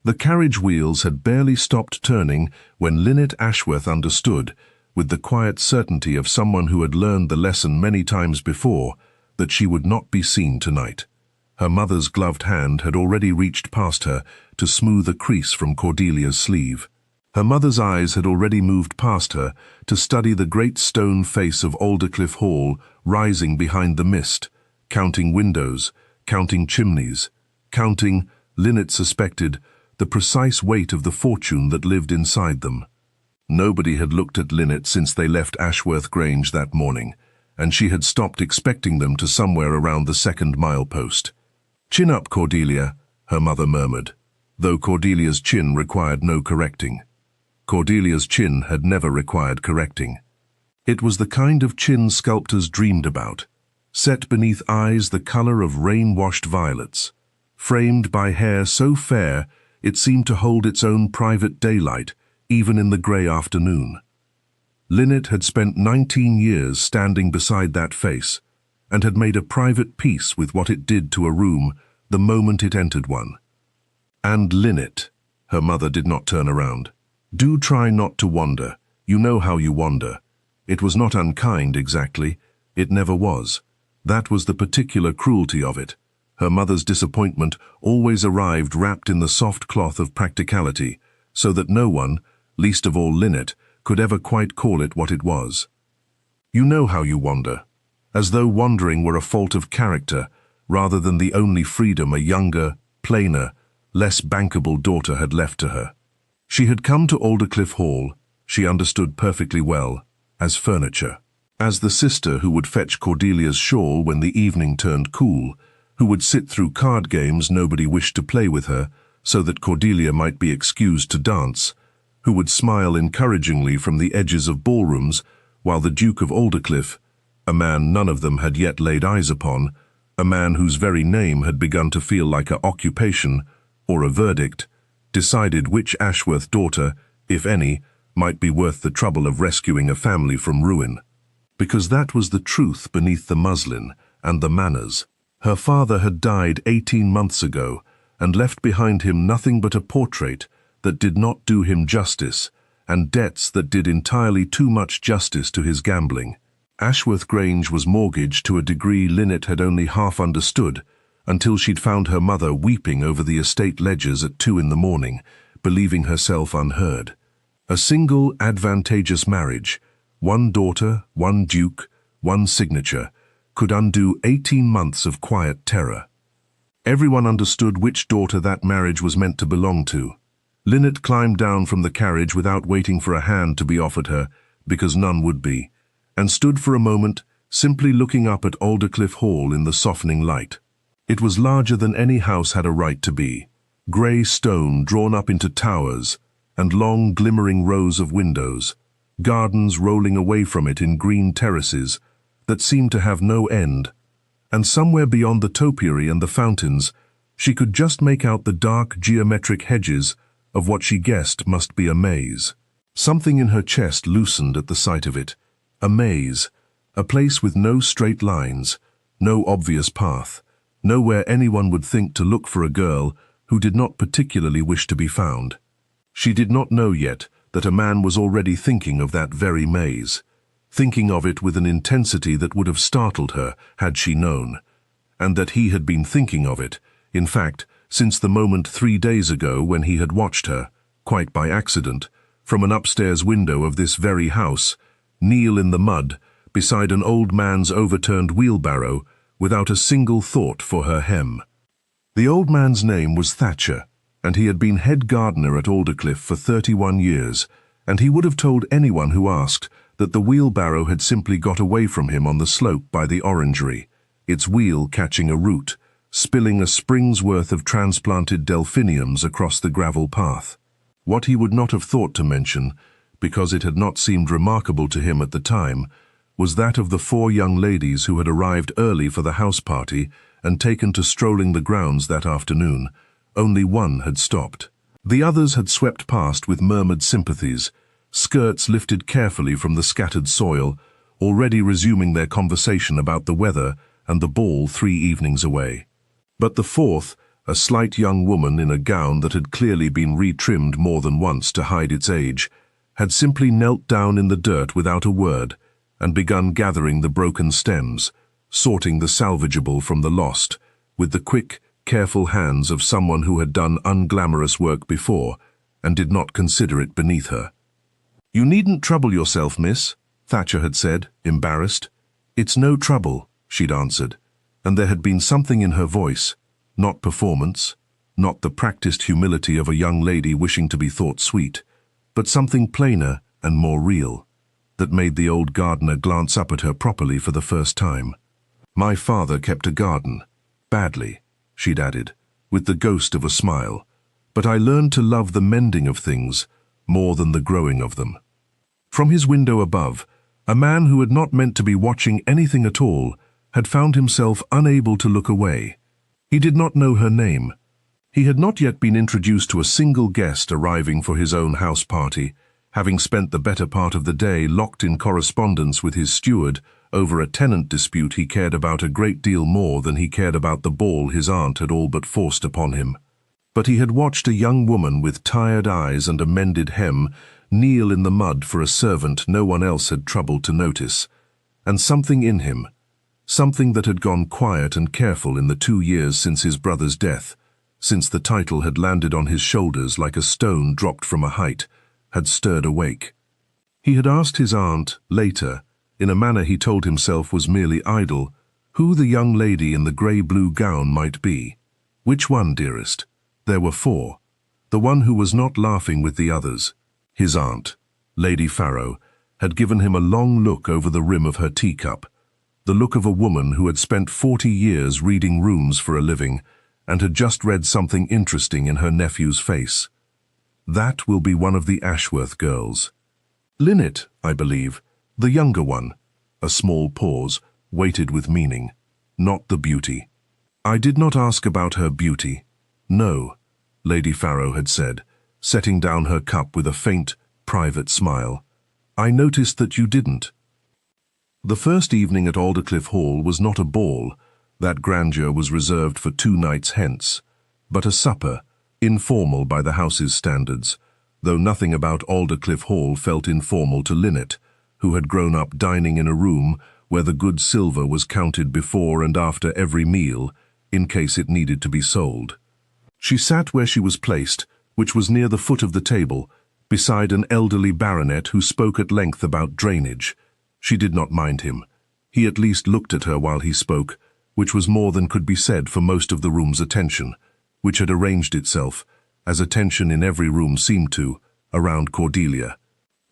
The carriage wheels had barely stopped turning when Linnet Ashworth understood, with the quiet certainty of someone who had learned the lesson many times before, that she would not be seen tonight. Her mother's gloved hand had already reached past her to smooth a crease from Cordelia's sleeve. Her mother's eyes had already moved past her to study the great stone face of Aldercliff Hall rising behind the mist, counting windows, counting chimneys, counting, Linnet suspected, the precise weight of the fortune that lived inside them. Nobody had looked at Linnet since they left Ashworth Grange that morning, and she had stopped expecting them to somewhere around the second milepost. "Chin up, Cordelia," her mother murmured, though Cordelia's chin required no correcting. Cordelia's chin had never required correcting. It was the kind of chin sculptors dreamed about, set beneath eyes the color of rain-washed violets, framed by hair so fair it seemed to hold its own private daylight, even in the grey afternoon. Linnet had spent 19 years standing beside that face, and had made a private peace with what it did to a room the moment it entered one. "And Linnet," her mother did not turn around, "do try not to wander. You know how you wander. It was not unkind exactly. It never was. That was the particular cruelty of it." Her mother's disappointment always arrived wrapped in the soft cloth of practicality, so that no one, least of all Linnet, could ever quite call it what it was. "You know how you wander," as though wandering were a fault of character, rather than the only freedom a younger, plainer, less bankable daughter had left to her. She had come to Aldercliff Hall, she understood perfectly well, as furniture. As the sister who would fetch Cordelia's shawl when the evening turned cool, who would sit through card games nobody wished to play with her, so that Cordelia might be excused to dance, who would smile encouragingly from the edges of ballrooms, while the Duke of Alderclyffe, a man none of them had yet laid eyes upon, a man whose very name had begun to feel like an occupation, or a verdict, decided which Ashworth daughter, if any, might be worth the trouble of rescuing a family from ruin. Because that was the truth beneath the muslin and the manners. Her father had died 18 months ago, and left behind him nothing but a portrait that did not do him justice, and debts that did entirely too much justice to his gambling. Ashworth Grange was mortgaged to a degree Linnet had only half understood, until she'd found her mother weeping over the estate ledgers at 2 in the morning, believing herself unheard. A single advantageous marriage, one daughter, one duke, one signature, could undo 18 months of quiet terror. Everyone understood which daughter that marriage was meant to belong to. Linnet climbed down from the carriage without waiting for a hand to be offered her, because none would be, and stood for a moment, simply looking up at Aldercliff Hall in the softening light. It was larger than any house had a right to be, grey stone drawn up into towers, and long glimmering rows of windows, gardens rolling away from it in green terraces that seemed to have no end, and somewhere beyond the topiary and the fountains, she could just make out the dark geometric hedges of what she guessed must be a maze. Something in her chest loosened at the sight of it. A maze, a place with no straight lines, no obvious path, nowhere anyone would think to look for a girl who did not particularly wish to be found. She did not know yet that a man was already thinking of that very maze, thinking of it with an intensity that would have startled her had she known, and that he had been thinking of it, in fact, since the moment 3 days ago when he had watched her, quite by accident, from an upstairs window of this very house, kneel in the mud beside an old man's overturned wheelbarrow without a single thought for her hem. The old man's name was Thatcher, and he had been head gardener at Alderclyffe for 31 years, and he would have told anyone who asked that the wheelbarrow had simply got away from him on the slope by the orangery, its wheel catching a root, spilling a spring's worth of transplanted delphiniums across the gravel path. What he would not have thought to mention, because it had not seemed remarkable to him at the time, was that of the 4 young ladies who had arrived early for the house party and taken to strolling the grounds that afternoon. Only one had stopped. The others had swept past with murmured sympathies, skirts lifted carefully from the scattered soil, already resuming their conversation about the weather and the ball 3 evenings away. But the 4th, a slight young woman in a gown that had clearly been retrimmed more than once to hide its age, had simply knelt down in the dirt without a word and begun gathering the broken stems, sorting the salvageable from the lost, with the quick, careful hands of someone who had done unglamorous work before and did not consider it beneath her. "You needn't trouble yourself, miss," Thatcher had said, embarrassed. "It's no trouble," she'd answered, and there had been something in her voice, not performance, not the practiced humility of a young lady wishing to be thought sweet, but something plainer and more real, that made the old gardener glance up at her properly for the first time. "My father kept a garden. Badly," she'd added, with the ghost of a smile, "but I learned to love the mending of things more than the growing of them." From his window above, a man who had not meant to be watching anything at all had found himself unable to look away. He did not know her name. He had not yet been introduced to a single guest arriving for his own house party, having spent the better part of the day locked in correspondence with his steward over a tenant dispute he cared about a great deal more than he cared about the ball his aunt had all but forced upon him. But he had watched a young woman with tired eyes and a mended hem kneel in the mud for a servant no one else had troubled to notice, and something in him, something that had gone quiet and careful in the 2 years since his brother's death, since the title had landed on his shoulders like a stone dropped from a height, had stirred awake. He had asked his aunt, later, in a manner he told himself was merely idle, who the young lady in the grey-blue gown might be. "Which one, dearest?" There were 4. The one who was not laughing with the others. His aunt, Lady Farrow, had given him a long look over the rim of her teacup, the look of a woman who had spent 40 years reading runes for a living and had just read something interesting in her nephew's face. "That will be one of the Ashworth girls. Linnet, I believe, the younger one." A small pause, weighted with meaning. "Not the beauty." "I did not ask about her beauty." "No," Lady Farrow had said, setting down her cup with a faint, private smile. "I noticed that you didn't." The first evening at Aldercliff Hall was not a ball, that grandeur was reserved for 2 nights hence, but a supper, informal by the house's standards, though nothing about Aldercliff Hall felt informal to Linnet, who had grown up dining in a room where the good silver was counted before and after every meal, in case it needed to be sold. She sat where she was placed, which was near the foot of the table, beside an elderly baronet who spoke at length about drainage. She did not mind him. He at least looked at her while he spoke, which was more than could be said for most of the room's attention, which had arranged itself, as attention in every room seemed to, around Cordelia.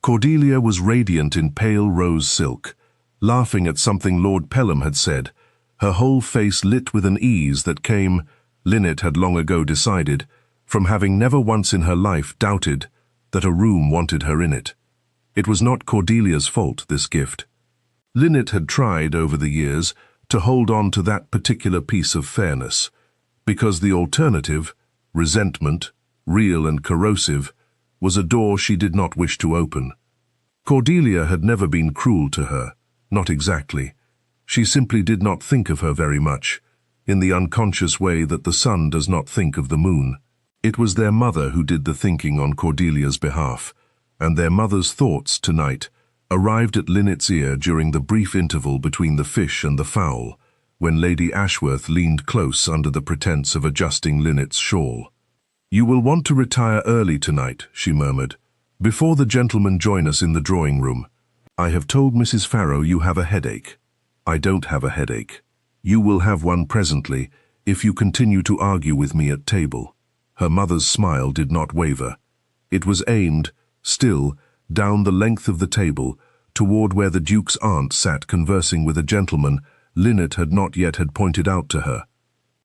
Cordelia was radiant in pale rose silk, laughing at something Lord Pelham had said, her whole face lit with an ease that came, Linnet had long ago decided, from having never once in her life doubted that a room wanted her in it. It was not Cordelia's fault, this gift. Linnet had tried, over the years, to hold on to that particular piece of fairness, because the alternative, resentment, real and corrosive, was a door she did not wish to open. Cordelia had never been cruel to her, not exactly. She simply did not think of her very much, in the unconscious way that the sun does not think of the moon. It was their mother who did the thinking on Cordelia's behalf, and their mother's thoughts tonight arrived at Linnet's ear during the brief interval between the fish and the fowl, when Lady Ashworth leaned close under the pretense of adjusting Linnet's shawl. "You will want to retire early tonight," she murmured, "before the gentlemen join us in the drawing-room. I have told Mrs. Farrow you have a headache." "I don't have a headache. You will have one presently, if you continue to argue with me at table." Her mother's smile did not waver. It was aimed, still, down the length of the table, toward where the Duke's aunt sat conversing with a gentleman Linnet had not yet had pointed out to her.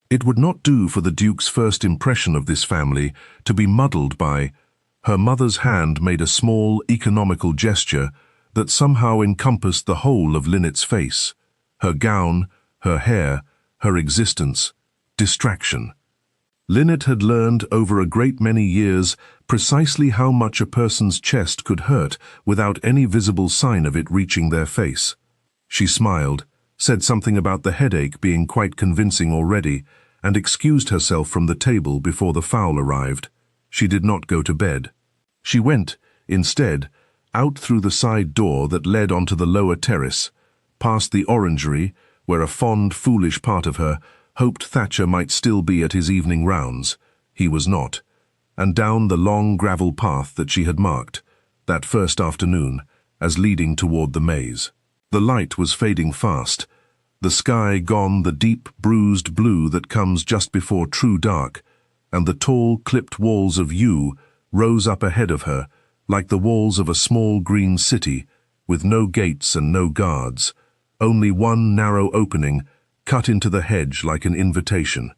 It would not do for the Duke's first impression of this family to be muddled by. Her mother's hand made a small, economical gesture that somehow encompassed the whole of Linnet's face, her gown, her hair, her existence, distraction. Linnet had learned over a great many years precisely how much a person's chest could hurt without any visible sign of it reaching their face. She smiled, said something about the headache being quite convincing already, and excused herself from the table before the fowl arrived. She did not go to bed. She went, instead, out through the side door that led onto the lower terrace, past the orangery, where a fond, foolish part of her hoped Thatcher might still be at his evening rounds. He was not. And down the long gravel path that she had marked, that first afternoon, as leading toward the maze. The light was fading fast, the sky gone the deep, bruised blue that comes just before true dark, and the tall, clipped walls of yew rose up ahead of her, like the walls of a small green city, with no gates and no guards, only one narrow opening cut into the hedge like an invitation.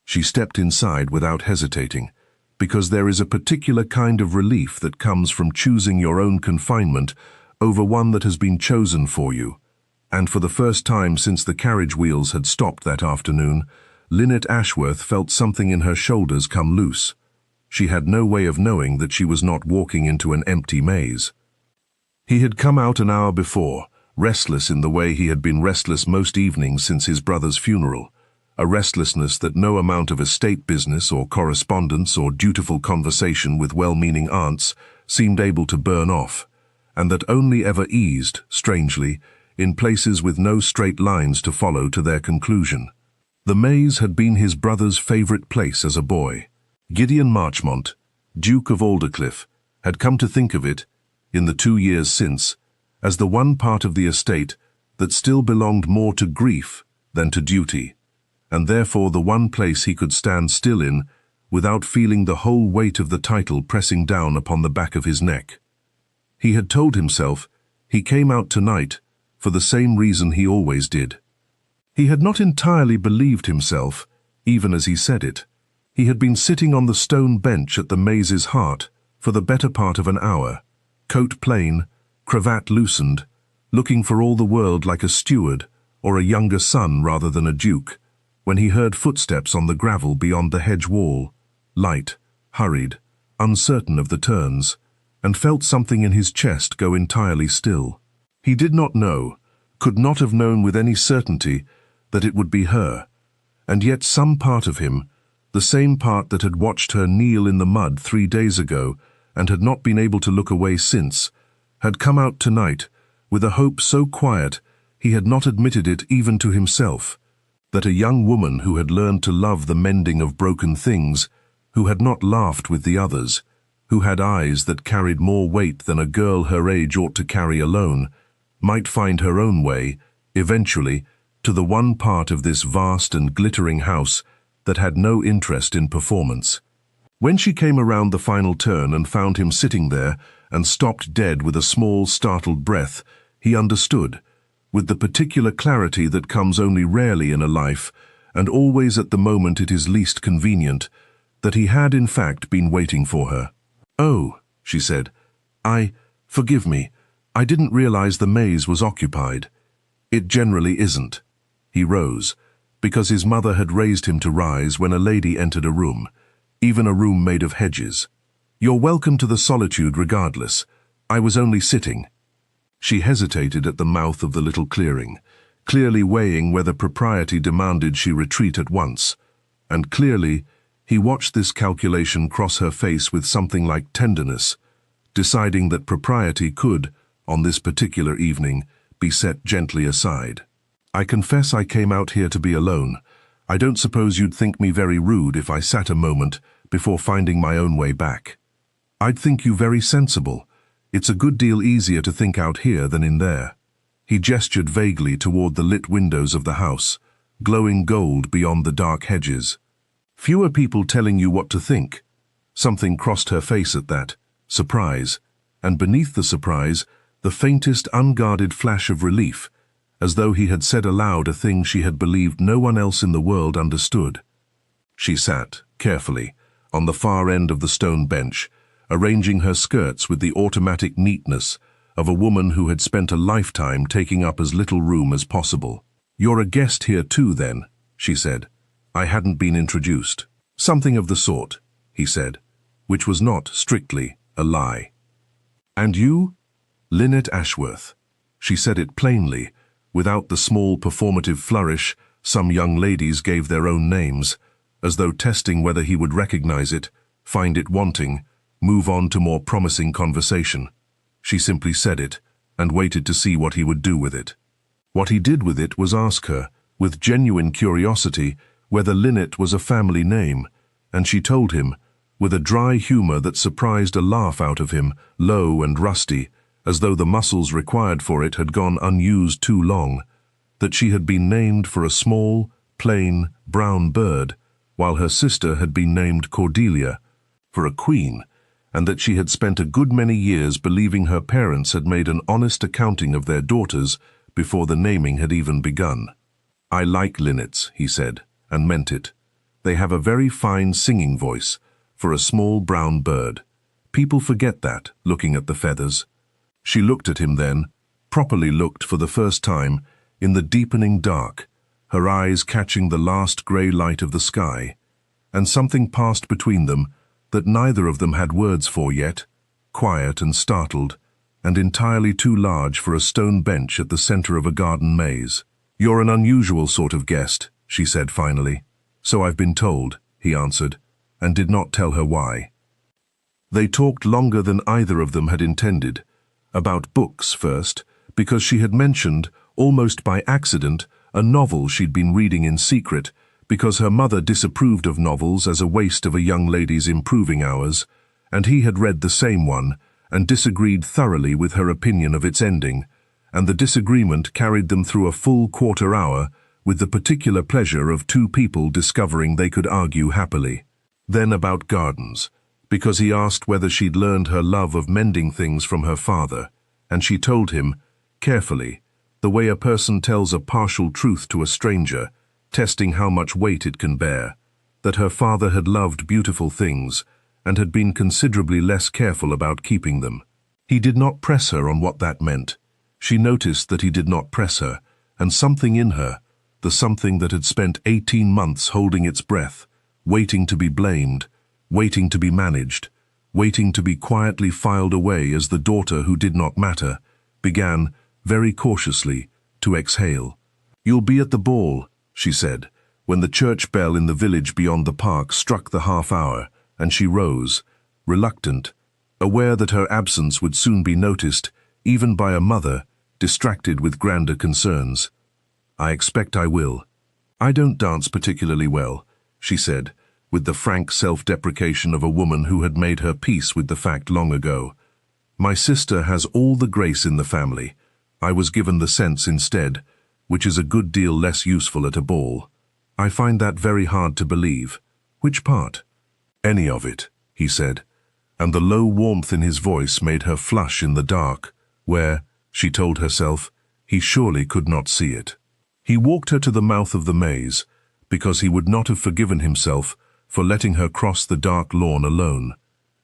She stepped inside without hesitating, because there is a particular kind of relief that comes from choosing your own confinement over one that has been chosen for you. And for the first time since the carriage wheels had stopped that afternoon, Linnet Ashworth felt something in her shoulders come loose. She had no way of knowing that she was not walking into an empty maze. He had come out an hour before, restless in the way he had been restless most evenings since his brother's funeral, a restlessness that no amount of estate business or correspondence or dutiful conversation with well-meaning aunts seemed able to burn off, and that only ever eased, strangely, in places with no straight lines to follow to their conclusion. The maze had been his brother's favourite place as a boy. Gideon Marchmont, Duke of Alderclyffe, had come to think of it, in the 2 years since, as the one part of the estate that still belonged more to grief than to duty, and therefore the one place he could stand still in without feeling the whole weight of the title pressing down upon the back of his neck. He had told himself he came out tonight for the same reason he always did. He had not entirely believed himself, even as he said it. He had been sitting on the stone bench at the maze's heart for the better part of an hour, coat plain, cravat loosened, looking for all the world like a steward or a younger son rather than a duke, when he heard footsteps on the gravel beyond the hedge wall, light, hurried, uncertain of the turns, and felt something in his chest go entirely still. He did not know, could not have known with any certainty, that it would be her, and yet some part of him, the same part that had watched her kneel in the mud 3 days ago and had not been able to look away since, had come out tonight with a hope so quiet he had not admitted it even to himself, that a young woman who had learned to love the mending of broken things, who had not laughed with the others, who had eyes that carried more weight than a girl her age ought to carry alone, might find her own way, eventually, to the one part of this vast and glittering house that had no interest in performance. When she came around the final turn and found him sitting there and stopped dead with a small, startled breath, he understood, with the particular clarity that comes only rarely in a life, and always at the moment it is least convenient, that he had in fact been waiting for her. "Oh," she said, forgive me, I didn't realize the maze was occupied. It generally isn't." He rose, because his mother had raised him to rise when a lady entered a room, even a room made of hedges. "You're welcome to the solitude regardless. I was only sitting." She hesitated at the mouth of the little clearing, clearly weighing whether propriety demanded she retreat at once, and clearly he watched this calculation cross her face with something like tenderness, deciding that propriety could, on this particular evening, be set gently aside. "I confess I came out here to be alone. I don't suppose you'd think me very rude if I sat a moment before finding my own way back. I'd think you very sensible. It's a good deal easier to think out here than in there." He gestured vaguely toward the lit windows of the house, glowing gold beyond the dark hedges. "Fewer people telling you what to think." Something crossed her face at that, surprise, and beneath the surprise, the faintest unguarded flash of relief, as though he had said aloud a thing she had believed no one else in the world understood. She sat, carefully, on the far end of the stone bench, arranging her skirts with the automatic neatness of a woman who had spent a lifetime taking up as little room as possible. "You're a guest here too, then," she said. "I hadn't been introduced." "Something of the sort," he said, which was not, strictly, a lie. "And you?" "Linnet Ashworth." She said it plainly, without the small performative flourish Some young ladies gave their own names, as though testing whether he would recognize it, find it wanting, move on to more promising conversation. She simply said it, and waited to see what he would do with it. What he did with it was ask her, with genuine curiosity, whether Linnet was a family name, and she told him, with a dry humor that surprised a laugh out of him, low and rusty, as though the muscles required for it had gone unused too long, that she had been named for a small, plain, brown bird, while her sister had been named Cordelia, for a queen, and that she had spent a good many years believing her parents had made an honest accounting of their daughters before the naming had even begun. "I like linnets," he said, and meant it. "They have a very fine singing voice, for a small brown bird. People forget that, looking at the feathers." She looked at him then, properly looked for the first time, in the deepening dark, her eyes catching the last grey light of the sky, and something passed between them that neither of them had words for yet, quiet and startled, and entirely too large for a stone bench at the center of a garden maze. "You're an unusual sort of guest," she said finally. "So I've been told," he answered, and did not tell her why. They talked longer than either of them had intended, about books first, because she had mentioned, almost by accident, a novel she'd been reading in secret, because her mother disapproved of novels as a waste of a young lady's improving hours, and he had read the same one, and disagreed thoroughly with her opinion of its ending, and the disagreement carried them through a full quarter hour, with the particular pleasure of two people discovering they could argue happily. Then about gardens, because he asked whether she'd learned her love of mending things from her father, and she told him, carefully, the way a person tells a partial truth to a stranger, testing how much weight it can bear, that her father had loved beautiful things, and had been considerably less careful about keeping them. He did not press her on what that meant. She noticed that he did not press her, and something in her, the something that had spent 18 months holding its breath, waiting to be blamed, waiting to be managed, waiting to be quietly filed away as the daughter who did not matter, began, very cautiously, to exhale. "You'll be at the ball," she said, when the church bell in the village beyond the park struck the half-hour, and she rose, reluctant, aware that her absence would soon be noticed, even by a mother, distracted with grander concerns. "I expect I will. I don't dance particularly well," she said, with the frank self-deprecation of a woman who had made her peace with the fact long ago. "My sister has all the grace in the family. I was given the sense instead, which is a good deal less useful at a ball. I find that very hard to believe." "Which part?" "Any of it," he said, and the low warmth in his voice made her flush in the dark, where, she told herself, he surely could not see it. He walked her to the mouth of the maze, because he would not have forgiven himself for letting her cross the dark lawn alone,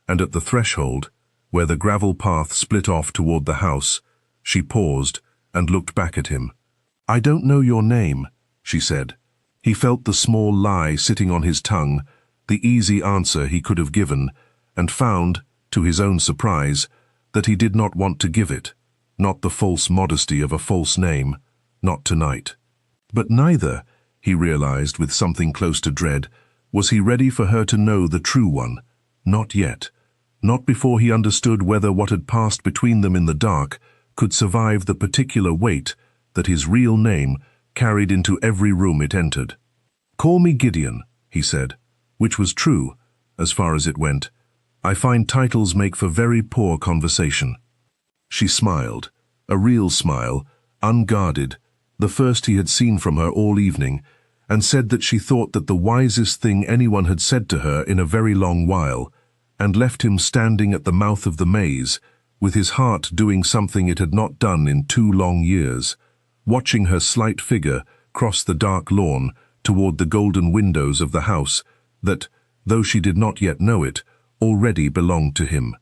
and at the threshold, where the gravel path split off toward the house, she paused and looked back at him. "I don't know your name," she said. He felt the small lie sitting on his tongue, the easy answer he could have given, and found, to his own surprise, that he did not want to give it, not the false modesty of a false name, not tonight. But neither, he realized with something close to dread, was he ready for her to know the true one. Not yet. Not before he understood whether what had passed between them in the dark could survive the particular weight that his real name carried into every room it entered. "Call me Gideon," he said, which was true, as far as it went. "I find titles make for very poor conversation." She smiled, a real smile, unguarded, the first he had seen from her all evening, and said that she thought that the wisest thing anyone had said to her in a very long while, and left him standing at the mouth of the maze, with his heart doing something it had not done in 2 long years, watching her slight figure cross the dark lawn toward the golden windows of the house that, though she did not yet know it, already belonged to him.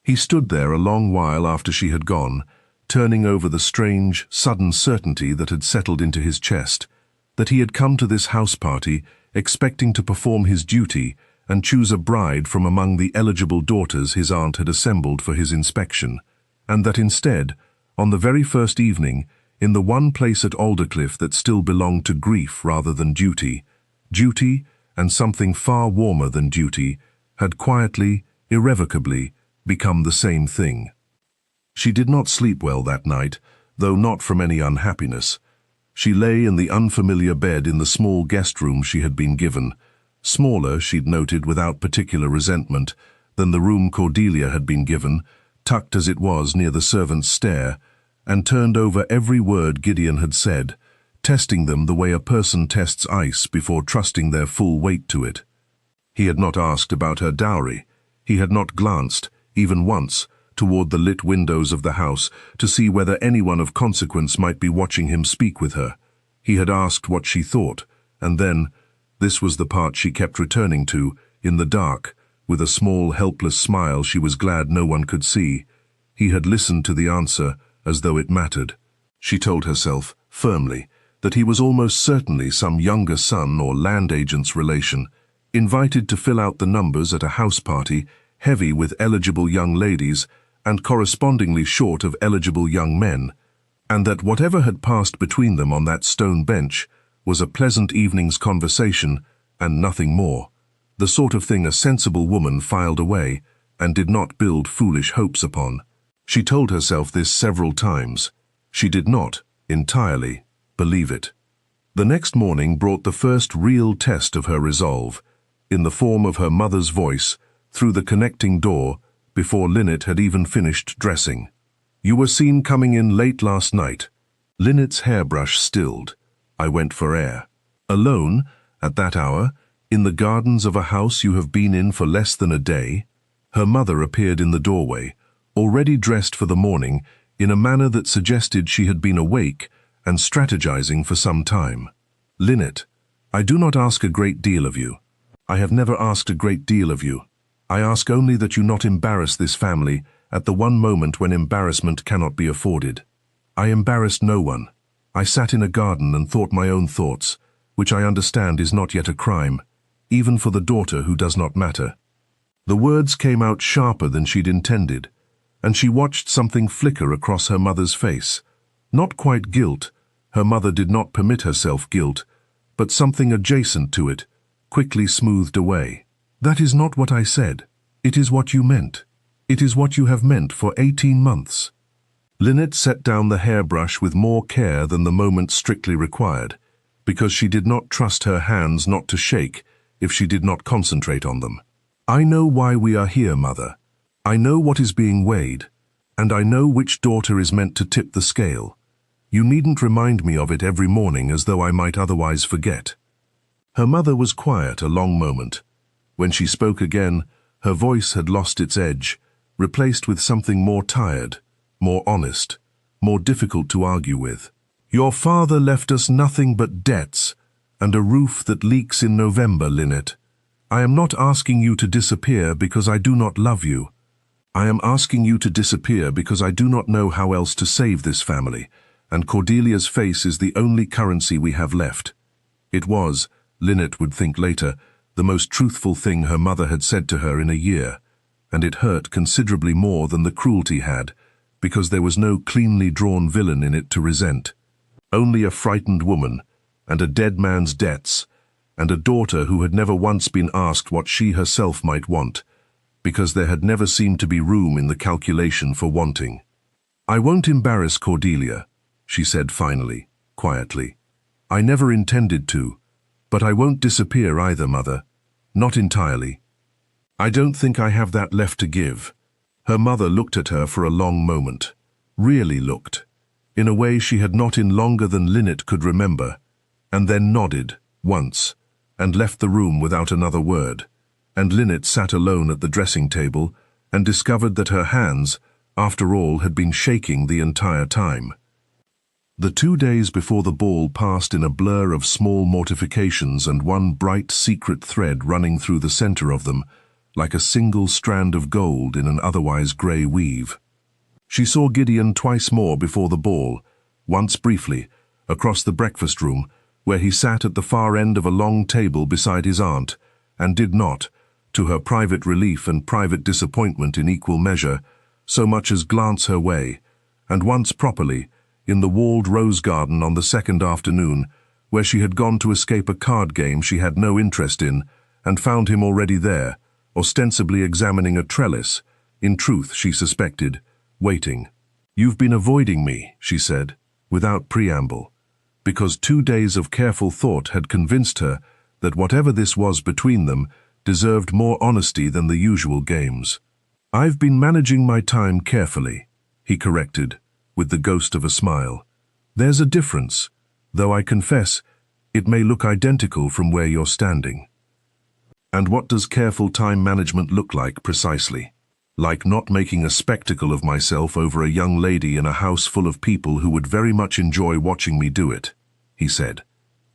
He stood there a long while after she had gone, turning over the strange, sudden certainty that had settled into his chest, that he had come to this house party expecting to perform his duty and choose a bride from among the eligible daughters his aunt had assembled for his inspection, and that instead, on the very first evening, in the one place at Alderclyffe that still belonged to grief rather than duty. Duty, and something far warmer than duty, had quietly, irrevocably, become the same thing. She did not sleep well that night, though not from any unhappiness. She lay in the unfamiliar bed in the small guest room she had been given, smaller, she'd noted without particular resentment, than the room Cordelia had been given, tucked as it was near the servant's stair, and turned over every word Gideon had said, testing them the way a person tests ice before trusting their full weight to it. He had not asked about her dowry. He had not glanced, even once, toward the lit windows of the house to see whether anyone of consequence might be watching him speak with her. He had asked what she thought, and then, this was the part she kept returning to, in the dark, with a small, helpless smile she was glad no one could see. He had listened to the answer as though it mattered. She told herself, firmly, that he was almost certainly some younger son or land agent's relation, invited to fill out the numbers at a house party, heavy with eligible young ladies and correspondingly short of eligible young men, and that whatever had passed between them on that stone bench was a pleasant evening's conversation and nothing more, the sort of thing a sensible woman filed away and did not build foolish hopes upon. She told herself this several times. She did not, entirely, believe it. The next morning brought the first real test of her resolve, in the form of her mother's voice, through the connecting door, before Linnet had even finished dressing. "You were seen coming in late last night." Linnet's hairbrush stilled. I went for air. "Alone, at that hour, in the gardens of a house you have been in for less than a day?" Her mother appeared in the doorway, already dressed for the morning, in a manner that suggested she had been awake and strategizing for some time. "Linnet, I do not ask a great deal of you. I have never asked a great deal of you. I ask only that you not embarrass this family at the one moment when embarrassment cannot be afforded. I embarrassed no one. I sat in a garden and thought my own thoughts, which I understand is not yet a crime, even for the daughter who does not matter." The words came out sharper than she'd intended, and she watched something flicker across her mother's face. Not quite guilt, her mother did not permit herself guilt, but something adjacent to it, quickly smoothed away. "That is not what I said. It is what you meant. It is what you have meant for 18 months. Linnet set down the hairbrush with more care than the moment strictly required, because she did not trust her hands not to shake if she did not concentrate on them. "I know why we are here, Mother. I know what is being weighed, and I know which daughter is meant to tip the scale. You needn't remind me of it every morning as though I might otherwise forget." Her mother was quiet a long moment. When she spoke again, her voice had lost its edge, replaced with something more tired, more honest, more difficult to argue with. "Your father left us nothing but debts, and a roof that leaks in November, Linnet. I am not asking you to disappear because I do not love you. I am asking you to disappear because I do not know how else to save this family, and Cordelia's face is the only currency we have left." It was, Linnet would think later, the most truthful thing her mother had said to her in a year, and it hurt considerably more than the cruelty had, because there was no cleanly drawn villain in it to resent. Only a frightened woman, and a dead man's debts, and a daughter who had never once been asked what she herself might want, because there had never seemed to be room in the calculation for wanting. "I won't embarrass Cordelia," she said finally, quietly. "I never intended to, but I won't disappear either, Mother. Not entirely. I don't think I have that left to give." Her mother looked at her for a long moment, really looked, in a way she had not in longer than Linnet could remember, and then nodded, once, and left the room without another word, and Linnet sat alone at the dressing table and discovered that her hands, after all, had been shaking the entire time. The 2 days before the ball passed in a blur of small mortifications and one bright secret thread running through the center of them, like a single strand of gold in an otherwise grey weave. She saw Gideon twice more before the ball, once briefly, across the breakfast room, where he sat at the far end of a long table beside his aunt, and did not, to her private relief and private disappointment in equal measure, so much as glance her way, and once properly, in the walled rose garden on the second afternoon, where she had gone to escape a card game she had no interest in, and found him already there, ostensibly examining a trellis, in truth, she suspected, waiting. "You've been avoiding me," she said, without preamble, because 2 days of careful thought had convinced her that whatever this was between them deserved more honesty than the usual games. "I've been managing my time carefully," he corrected, with the ghost of a smile. "There's a difference, though I confess it may look identical from where you're standing." "And what does careful time management look like precisely?" "Like not making a spectacle of myself over a young lady in a house full of people who would very much enjoy watching me do it," he said,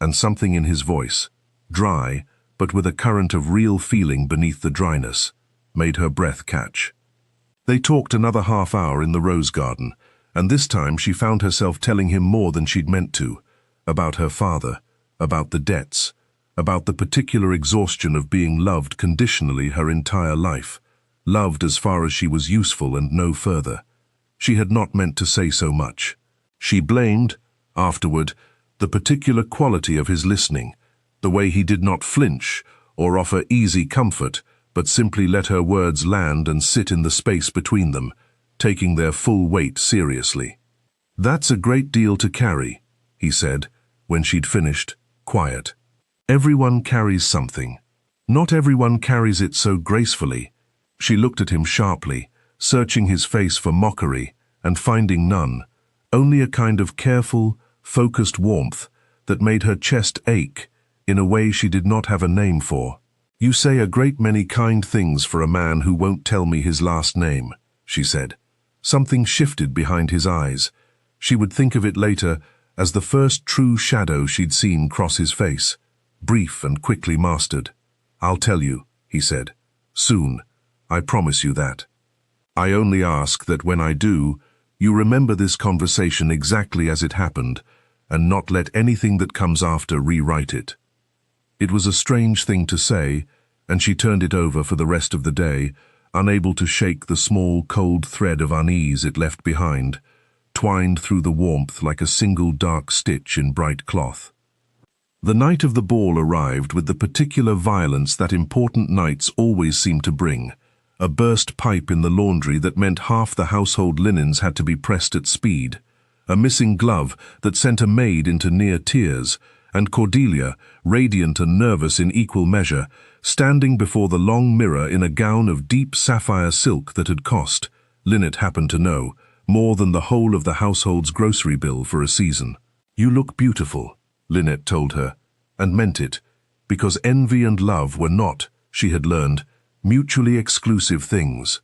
and something in his voice, dry but with a current of real feeling beneath the dryness, made her breath catch. They talked another half-hour in the rose garden, and this time she found herself telling him more than she'd meant to, about her father, about the debts, about the particular exhaustion of being loved conditionally her entire life, loved as far as she was useful and no further. She had not meant to say so much. She blamed, afterward, the particular quality of his listening, the way he did not flinch or offer easy comfort, but simply let her words land and sit in the space between them, taking their full weight seriously. "That's a great deal to carry," he said, when she'd finished, quiet. "Everyone carries something. Not everyone carries it so gracefully." She looked at him sharply, searching his face for mockery, and finding none, only a kind of careful, focused warmth that made her chest ache in a way she did not have a name for. "You say a great many kind things for a man who won't tell me his last name," she said. Something shifted behind his eyes. She would think of it later as the first true shadow she'd seen cross his face, brief and quickly mastered. "I'll tell you," he said. "Soon. I promise you that. I only ask that when I do, you remember this conversation exactly as it happened, and not let anything that comes after rewrite it." It was a strange thing to say, and she turned it over for the rest of the day, unable to shake the small, cold thread of unease it left behind, twined through the warmth like a single dark stitch in bright cloth. The night of the ball arrived with the particular violence that important nights always seem to bring. A burst pipe in the laundry that meant half the household linens had to be pressed at speed, a missing glove that sent a maid into near tears, and Cordelia, radiant and nervous in equal measure, standing before the long mirror in a gown of deep sapphire silk that had cost, Linnet happened to know, more than the whole of the household's grocery bill for a season. "You look beautiful," Linnet told her, and meant it, because envy and love were not, she had learned, mutually exclusive things.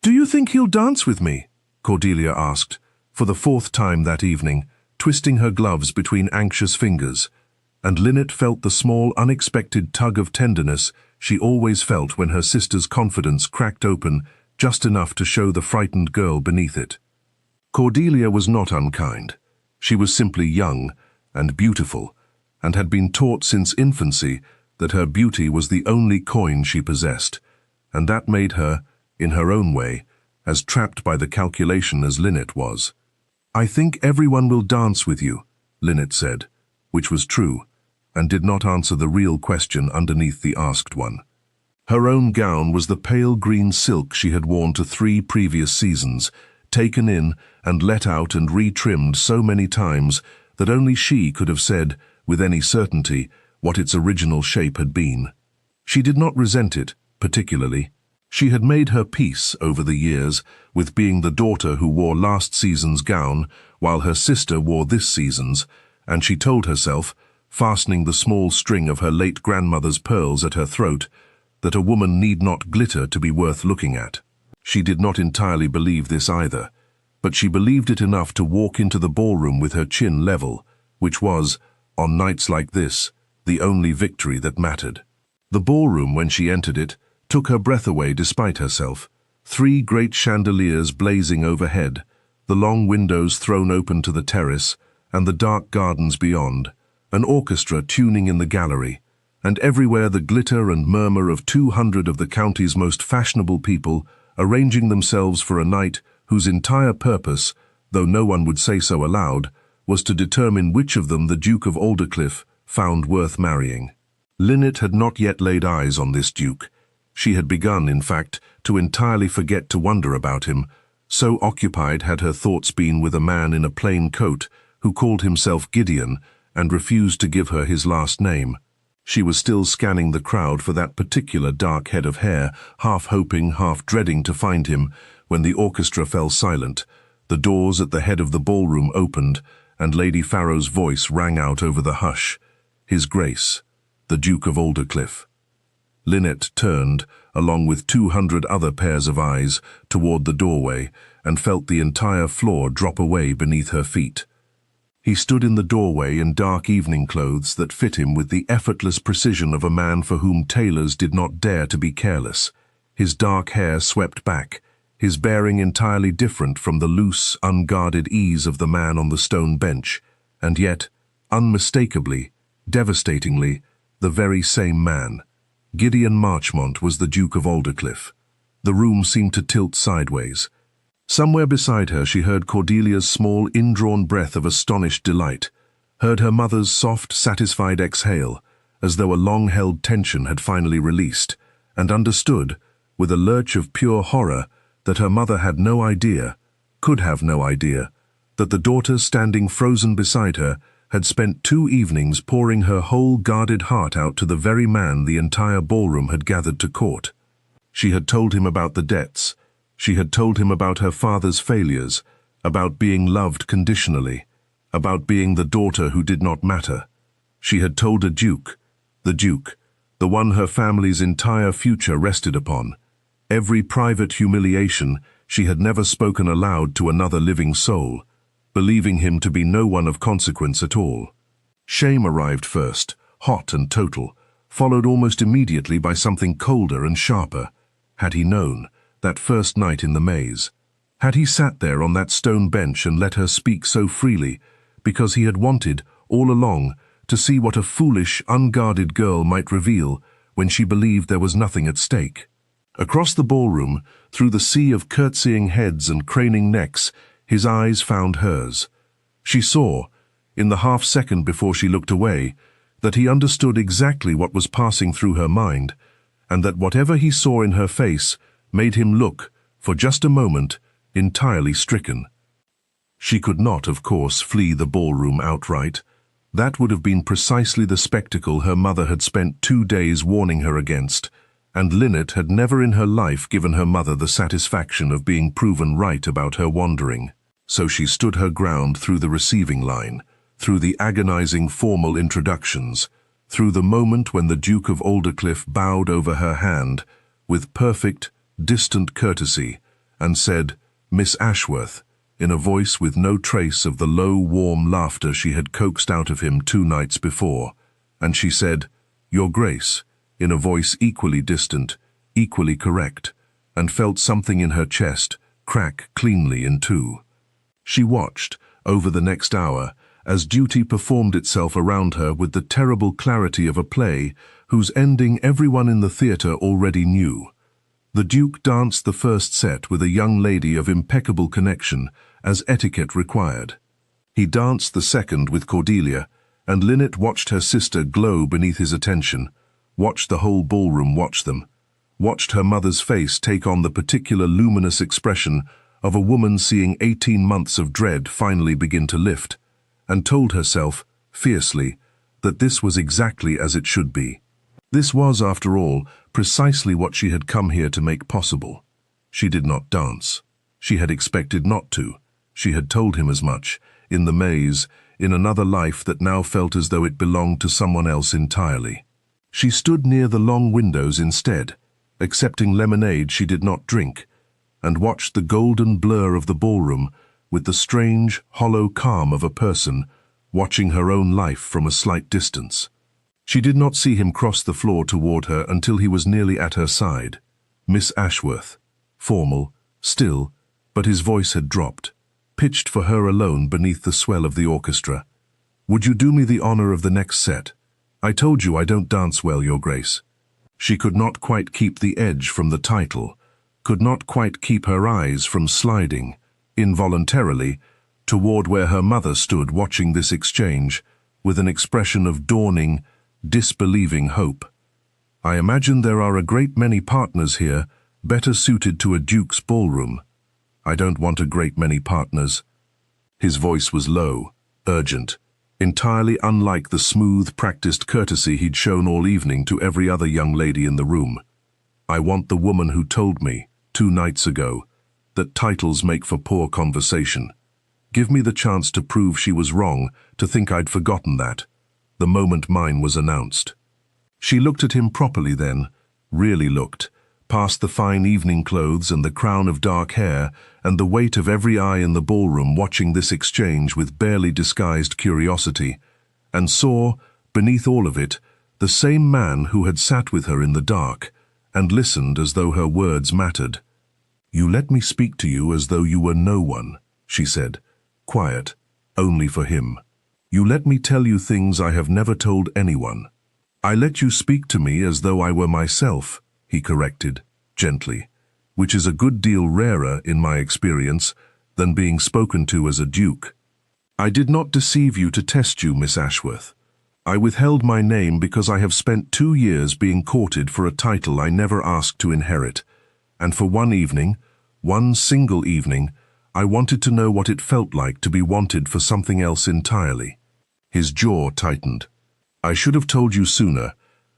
"Do you think he'll dance with me?" Cordelia asked, for the 4th time that evening, twisting her gloves between anxious fingers, and Linnet felt the small, unexpected tug of tenderness she always felt when her sister's confidence cracked open just enough to show the frightened girl beneath it. Cordelia was not unkind. She was simply young and beautiful, and had been taught since infancy that her beauty was the only coin she possessed, and that made her, in her own way, as trapped by the calculation as Linnet was. "I think everyone will dance with you," Linnet said, which was true, and did not answer the real question underneath the asked one. Her own gown was the pale green silk she had worn to 3 previous seasons, taken in and let out and retrimmed so many times that only she could have said, with any certainty, what its original shape had been. She did not resent it, particularly. She had made her peace over the years with being the daughter who wore last season's gown while her sister wore this season's, and she told herself, fastening the small string of her late grandmother's pearls at her throat, that a woman need not glitter to be worth looking at. She did not entirely believe this either, but she believed it enough to walk into the ballroom with her chin level, which was, on nights like this, the only victory that mattered. The ballroom, when she entered it, took her breath away despite herself. 3 great chandeliers blazing overhead, the long windows thrown open to the terrace, and the dark gardens beyond, an orchestra tuning in the gallery, and everywhere the glitter and murmur of 200 of the county's most fashionable people arranging themselves for a night whose entire purpose, though no one would say so aloud, was to determine which of them the Duke of Alderclyffe found worth marrying. Linnet had not yet laid eyes on this duke. She had begun, in fact, to entirely forget to wonder about him, so occupied had her thoughts been with a man in a plain coat who called himself Gideon and refused to give her his last name. She was still scanning the crowd for that particular dark head of hair, half hoping, half dreading to find him, when the orchestra fell silent, the doors at the head of the ballroom opened, and Lady Farrow's voice rang out over the hush. His Grace, the Duke of Alderclyffe. Linnet turned, along with 200 other pairs of eyes, toward the doorway, and felt the entire floor drop away beneath her feet. He stood in the doorway in dark evening clothes that fit him with the effortless precision of a man for whom tailors did not dare to be careless. His dark hair swept back, his bearing entirely different from the loose, unguarded ease of the man on the stone bench, and yet, unmistakably, devastatingly, the very same man. Gideon Marchmont was the Duke of Alderclyffe. The room seemed to tilt sideways. Somewhere beside her she heard Cordelia's small, indrawn breath of astonished delight, heard her mother's soft, satisfied exhale, as though a long-held tension had finally released, and understood, with a lurch of pure horror, that her mother had no idea, could have no idea, that the daughter standing frozen beside her had spent 2 evenings pouring her whole guarded heart out to the very man the entire ballroom had gathered to court. She had told him about the debts. She had told him about her father's failures, about being loved conditionally, about being the daughter who did not matter. She had told a duke, the one her family's entire future rested upon. Every private humiliation she had never spoken aloud to another living soul, believing him to be no one of consequence at all. Shame arrived first, hot and total, followed almost immediately by something colder and sharper. Had he known, that first night in the maze? Had he sat there on that stone bench and let her speak so freely, because he had wanted, all along, to see what a foolish, unguarded girl might reveal when she believed there was nothing at stake? Across the ballroom, through the sea of curtsying heads and craning necks, his eyes found hers. She saw, in the half-second before she looked away, that he understood exactly what was passing through her mind, and that whatever he saw in her face made him look, for just a moment, entirely stricken. She could not, of course, flee the ballroom outright. That would have been precisely the spectacle her mother had spent 2 days warning her against, and Linnet had never in her life given her mother the satisfaction of being proven right about her wandering. So she stood her ground through the receiving line, through the agonizing formal introductions, through the moment when the Duke of Alderclyffe bowed over her hand, with perfect, distant courtesy, and said, "Miss Ashworth," in a voice with no trace of the low, warm laughter she had coaxed out of him 2 nights before, and she said, "Your Grace," in a voice equally distant, equally correct, and felt something in her chest crack cleanly in 2. She watched, over the next hour, as duty performed itself around her with the terrible clarity of a play whose ending everyone in the theatre already knew. The Duke danced the first set with a young lady of impeccable connection, as etiquette required. He danced the second with Cordelia, and Linnet watched her sister glow beneath his attention, watched the whole ballroom watch them, watched her mother's face take on the particular luminous expression of a woman seeing 18 months of dread finally begin to lift, and told herself, fiercely, that this was exactly as it should be. This was, after all, precisely what she had come here to make possible. She did not dance. She had expected not to. She had told him as much, in the maze, in another life that now felt as though it belonged to someone else entirely. She stood near the long windows instead, accepting lemonade she did not drink, and watched the golden blur of the ballroom with the strange, hollow calm of a person watching her own life from a slight distance. She did not see him cross the floor toward her until he was nearly at her side. Miss Ashworth, formal, still, but his voice had dropped, pitched for her alone beneath the swell of the orchestra. "Would you do me the honor of the next set? I told you I don't dance well, Your Grace." She could not quite keep the edge from the title, could not quite keep her eyes from sliding, involuntarily, toward where her mother stood watching this exchange, with an expression of dawning, disbelieving hope. "I imagine there are a great many partners here, better suited to a duke's ballroom." "I don't want a great many partners." His voice was low, urgent, entirely unlike the smooth, practiced courtesy he'd shown all evening to every other young lady in the room. "I want the woman who told me, 2 nights ago, that titles make for poor conversation. Give me the chance to prove she was wrong, to think I'd forgotten that, the moment mine was announced." She looked at him properly then, really looked, past the fine evening clothes and the crown of dark hair and the weight of every eye in the ballroom watching this exchange with barely disguised curiosity, and saw, beneath all of it, the same man who had sat with her in the dark and listened as though her words mattered. "You let me speak to you as though you were no one," she said, quiet, only for him. "You let me tell you things I have never told anyone." "I let you speak to me as though I were myself," he corrected, gently, "which is a good deal rarer, in my experience, than being spoken to as a duke. I did not deceive you to test you, Miss Ashworth. I withheld my name because I have spent 2 years being courted for a title I never asked to inherit, and for one evening, one single evening, I wanted to know what it felt like to be wanted for something else entirely." His jaw tightened. "I should have told you sooner.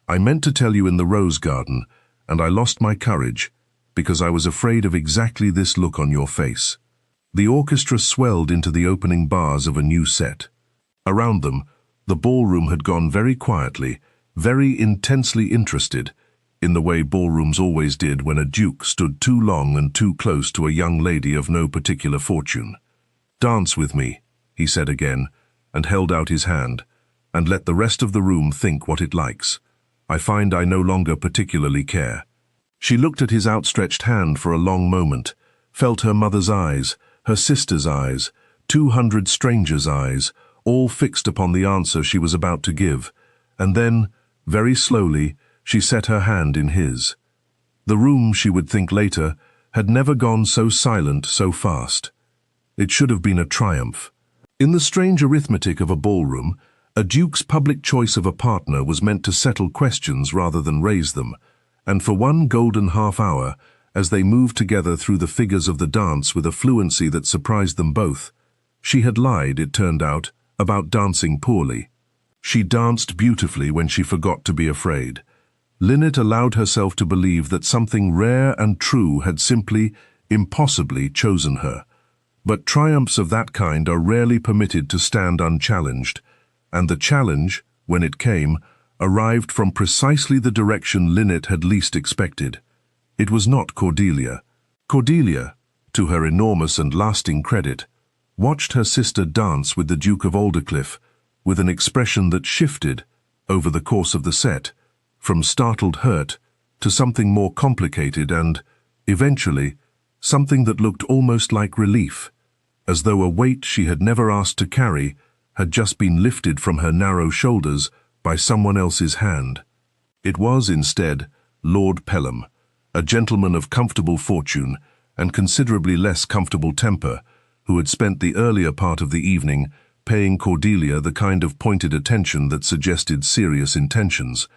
I meant to tell you in the rose garden, and I lost my courage, because I was afraid of exactly this look on your face." The orchestra swelled into the opening bars of a new set. Around them, the ballroom had gone very quietly, very intensely interested, in the way ballrooms always did when a duke stood too long and too close to a young lady of no particular fortune. "Dance with me," he said again, and held out his hand, "and let the rest of the room think what it likes. I find I no longer particularly care." She looked at his outstretched hand for a long moment, felt her mother's eyes, her sister's eyes, 200 strangers' eyes, all fixed upon the answer she was about to give, and then, very slowly, she set her hand in his. The room, she would think later, had never gone so silent so fast. It should have been a triumph. In the strange arithmetic of a ballroom, a duke's public choice of a partner was meant to settle questions rather than raise them, and for one golden half-hour, as they moved together through the figures of the dance with a fluency that surprised them both, she had lied, it turned out, about dancing poorly. She danced beautifully when she forgot to be afraid. Linnet allowed herself to believe that something rare and true had simply, impossibly chosen her. But triumphs of that kind are rarely permitted to stand unchallenged, and the challenge, when it came, arrived from precisely the direction Linnet had least expected. It was not Cordelia. Cordelia, to her enormous and lasting credit, watched her sister dance with the Duke of Alderclyffe with an expression that shifted, over the course of the set, from startled hurt to something more complicated and, eventually, something that looked almost like relief, as though a weight she had never asked to carry had just been lifted from her narrow shoulders by someone else's hand. It was, instead, Lord Pelham, a gentleman of comfortable fortune and considerably less comfortable temper, who had spent the earlier part of the evening paying Cordelia the kind of pointed attention that suggested serious intentions,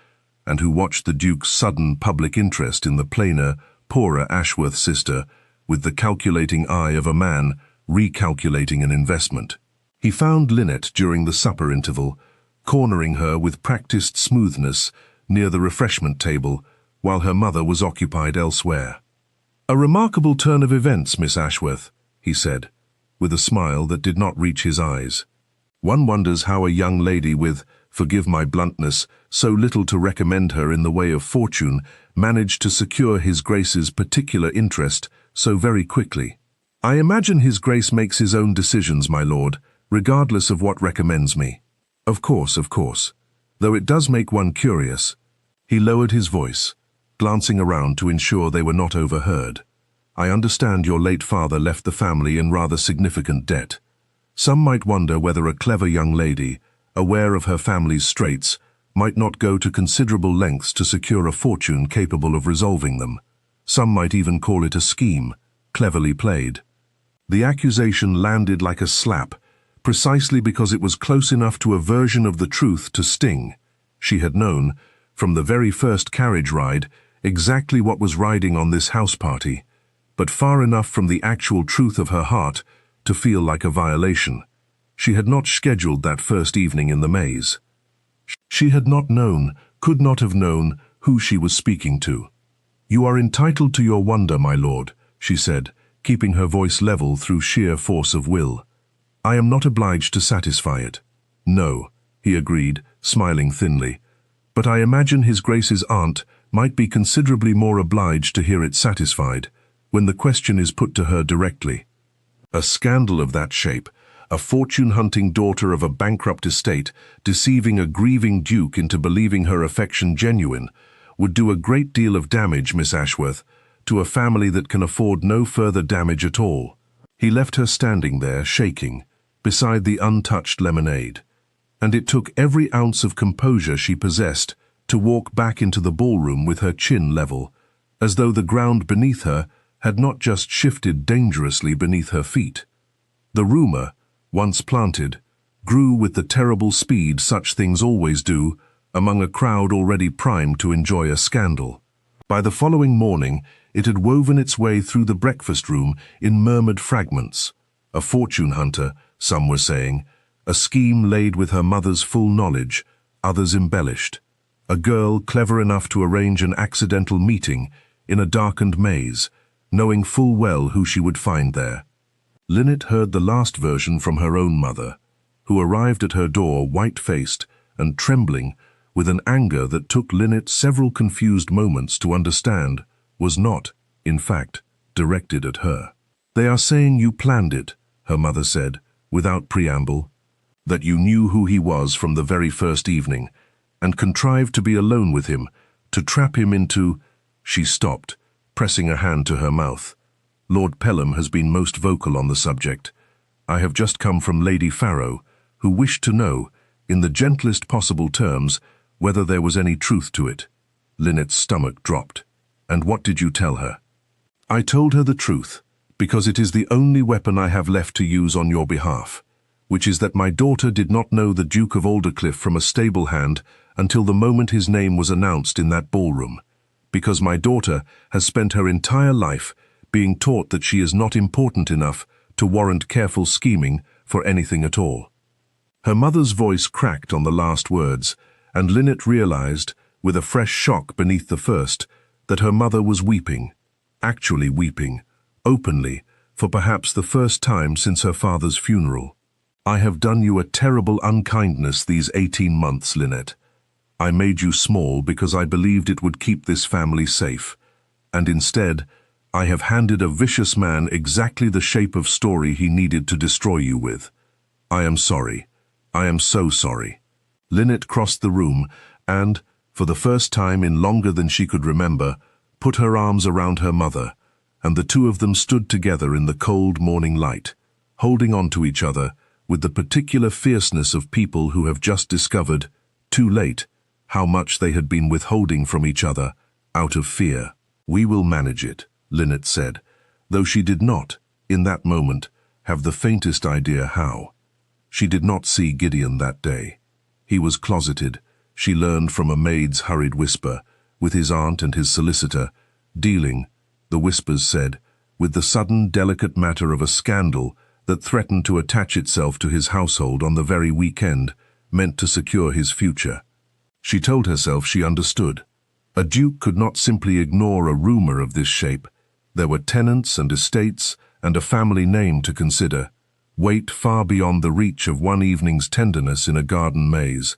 and who watched the Duke's sudden public interest in the plainer, poorer Ashworth sister with the calculating eye of a man recalculating an investment. He found Linnet during the supper interval, cornering her with practiced smoothness near the refreshment table, while her mother was occupied elsewhere. "A remarkable turn of events, Miss Ashworth," he said, with a smile that did not reach his eyes. "One wonders how a young lady with, forgive my bluntness, so little to recommend her in the way of fortune managed to secure His Grace's particular interest so very quickly." "I imagine His Grace makes his own decisions, my lord, regardless of what recommends me." Of course, though it does make one curious." He lowered his voice, glancing around to ensure they were not overheard. "I understand your late father left the family in rather significant debt. Some might wonder whether a clever young lady, aware of her family's straits, might not go to considerable lengths to secure a fortune capable of resolving them. Some might even call it a scheme, cleverly played. The accusation landed like a slap, precisely because it was close enough to a version of the truth to sting. She had known, from the very first carriage ride, exactly what was riding on this house party, but far enough from the actual truth of her heart to feel like a violation. She had not scheduled that first evening in the maze. She had not known, could not have known, who she was speaking to. "You are entitled to your wonder, my lord," she said, keeping her voice level through sheer force of will. "I am not obliged to satisfy it." "No," he agreed, smiling thinly, "but I imagine His Grace's aunt might be considerably more obliged to hear it satisfied, when the question is put to her directly." A scandal of that shape, a fortune-hunting daughter of a bankrupt estate deceiving a grieving duke into believing her affection genuine, would do a great deal of damage, Miss Ashworth, to a family that can afford no further damage at all. He left her standing there, shaking, beside the untouched lemonade, and it took every ounce of composure she possessed to walk back into the ballroom with her chin level, as though the ground beneath her had not just shifted dangerously beneath her feet. The rumor, once planted, grew with the terrible speed such things always do among a crowd already primed to enjoy a scandal. By the following morning, it had woven its way through the breakfast room in murmured fragments. A fortune hunter, some were saying, a scheme laid with her mother's full knowledge, others embellished. A girl clever enough to arrange an accidental meeting in a darkened maze, knowing full well who she would find there. Linnet heard the last version from her own mother, who arrived at her door white-faced and trembling with an anger that took Linnet several confused moments to understand was not, in fact, directed at her. "They are saying you planned it," her mother said, without preamble, "that you knew who he was from the very first evening, and contrived to be alone with him, to trap him into—" She stopped, pressing a hand to her mouth. "Lord Pelham has been most vocal on the subject. I have just come from Lady Farrow, who wished to know, in the gentlest possible terms, whether there was any truth to it." Linnet's stomach dropped. "And what did you tell her?" "I told her the truth, because it is the only weapon I have left to use on your behalf, which is that my daughter did not know the Duke of Alderclyffe from a stable hand until the moment his name was announced in that ballroom, because my daughter has spent her entire life being taught that she is not important enough to warrant careful scheming for anything at all." Her mother's voice cracked on the last words, and Linnet realized, with a fresh shock beneath the first, that her mother was weeping, actually weeping, openly, for perhaps the first time since her father's funeral. "I have done you a terrible unkindness these 18 months, Linnet. I made you small because I believed it would keep this family safe, and instead, I have handed a vicious man exactly the shape of story he needed to destroy you with. I am sorry. I am so sorry." Linnet crossed the room and, for the first time in longer than she could remember, put her arms around her mother, and the two of them stood together in the cold morning light, holding on to each other with the particular fierceness of people who have just discovered, too late, how much they had been withholding from each other, out of fear. "We will manage it," Linnet said, though she did not, in that moment, have the faintest idea how. She did not see Gideon that day. He was closeted, she learned from a maid's hurried whisper, with his aunt and his solicitor, dealing, the whispers said, with the sudden delicate matter of a scandal that threatened to attach itself to his household on the very weekend, meant to secure his future. She told herself she understood. A duke could not simply ignore a rumor of this shape. There were tenants and estates and a family name to consider, weight far beyond the reach of one evening's tenderness in a garden maze.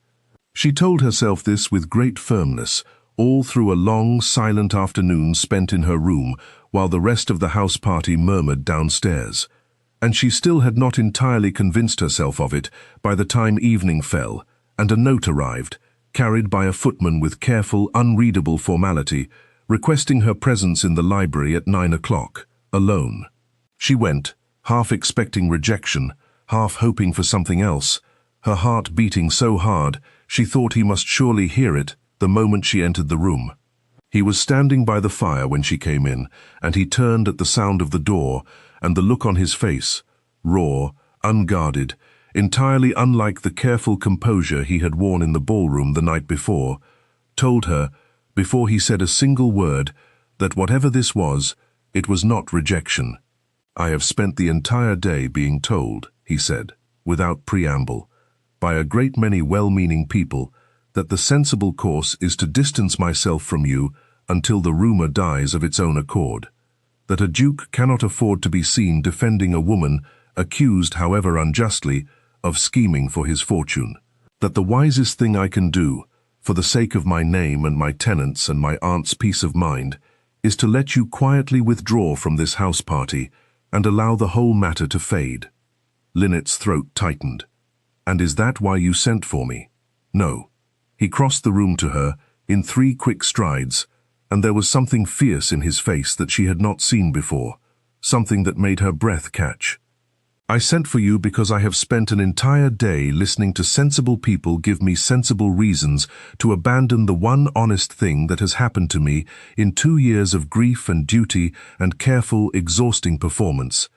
She told herself this with great firmness, all through a long, silent afternoon spent in her room while the rest of the house party murmured downstairs. And she still had not entirely convinced herself of it by the time evening fell, and a note arrived, carried by a footman with careful, unreadable formality, requesting her presence in the library at 9 o'clock, alone. She went, half expecting rejection, half hoping for something else, her heart beating so hard she thought he must surely hear it the moment she entered the room. He was standing by the fire when she came in, and he turned at the sound of the door and the look on his face, raw, unguarded, entirely unlike the careful composure he had worn in the ballroom the night before, told her, before he said a single word, that whatever this was, it was not rejection. "I have spent the entire day being told," he said, without preamble, "by a great many well-meaning people, that the sensible course is to distance myself from you until the rumor dies of its own accord. That a duke cannot afford to be seen defending a woman accused, however unjustly, of scheming for his fortune. That the wisest thing I can do, for the sake of my name and my tenants and my aunt's peace of mind, is to let you quietly withdraw from this house party and allow the whole matter to fade." Linnet's throat tightened. "And is that why you sent for me?" "No." He crossed the room to her in 3 quick strides, and there was something fierce in his face that she had not seen before, something that made her breath catch. "I sent for you because I have spent an entire day listening to sensible people give me sensible reasons to abandon the one honest thing that has happened to me in 2 years of grief and duty and careful, exhausting performance.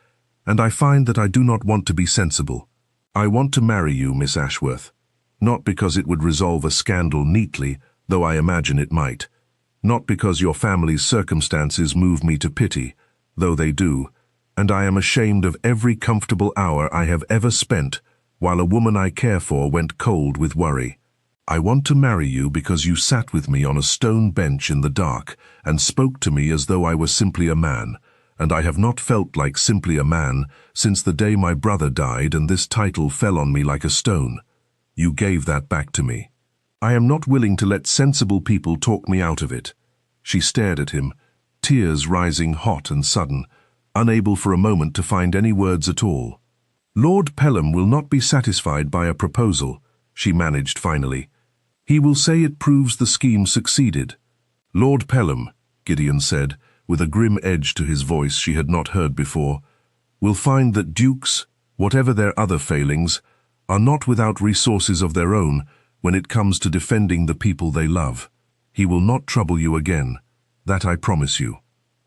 And I find that I do not want to be sensible. I want to marry you, Miss Ashworth. Not because it would resolve a scandal neatly, though I imagine it might. Not because your family's circumstances move me to pity, though they do, and I am ashamed of every comfortable hour I have ever spent while a woman I care for went cold with worry. I want to marry you because you sat with me on a stone bench in the dark and spoke to me as though I was simply a man, and I have not felt like simply a man since the day my brother died and this title fell on me like a stone. You gave that back to me. I am not willing to let sensible people talk me out of it." She stared at him, tears rising hot and sudden, unable for a moment to find any words at all. "Lord Pelham will not be satisfied by a proposal," she managed finally. "He will say it proves the scheme succeeded." "Lord Pelham," Gideon said, with a grim edge to his voice she had not heard before, "will find that dukes, whatever their other failings, are not without resources of their own when it comes to defending the people they love. He will not trouble you again. That I promise you."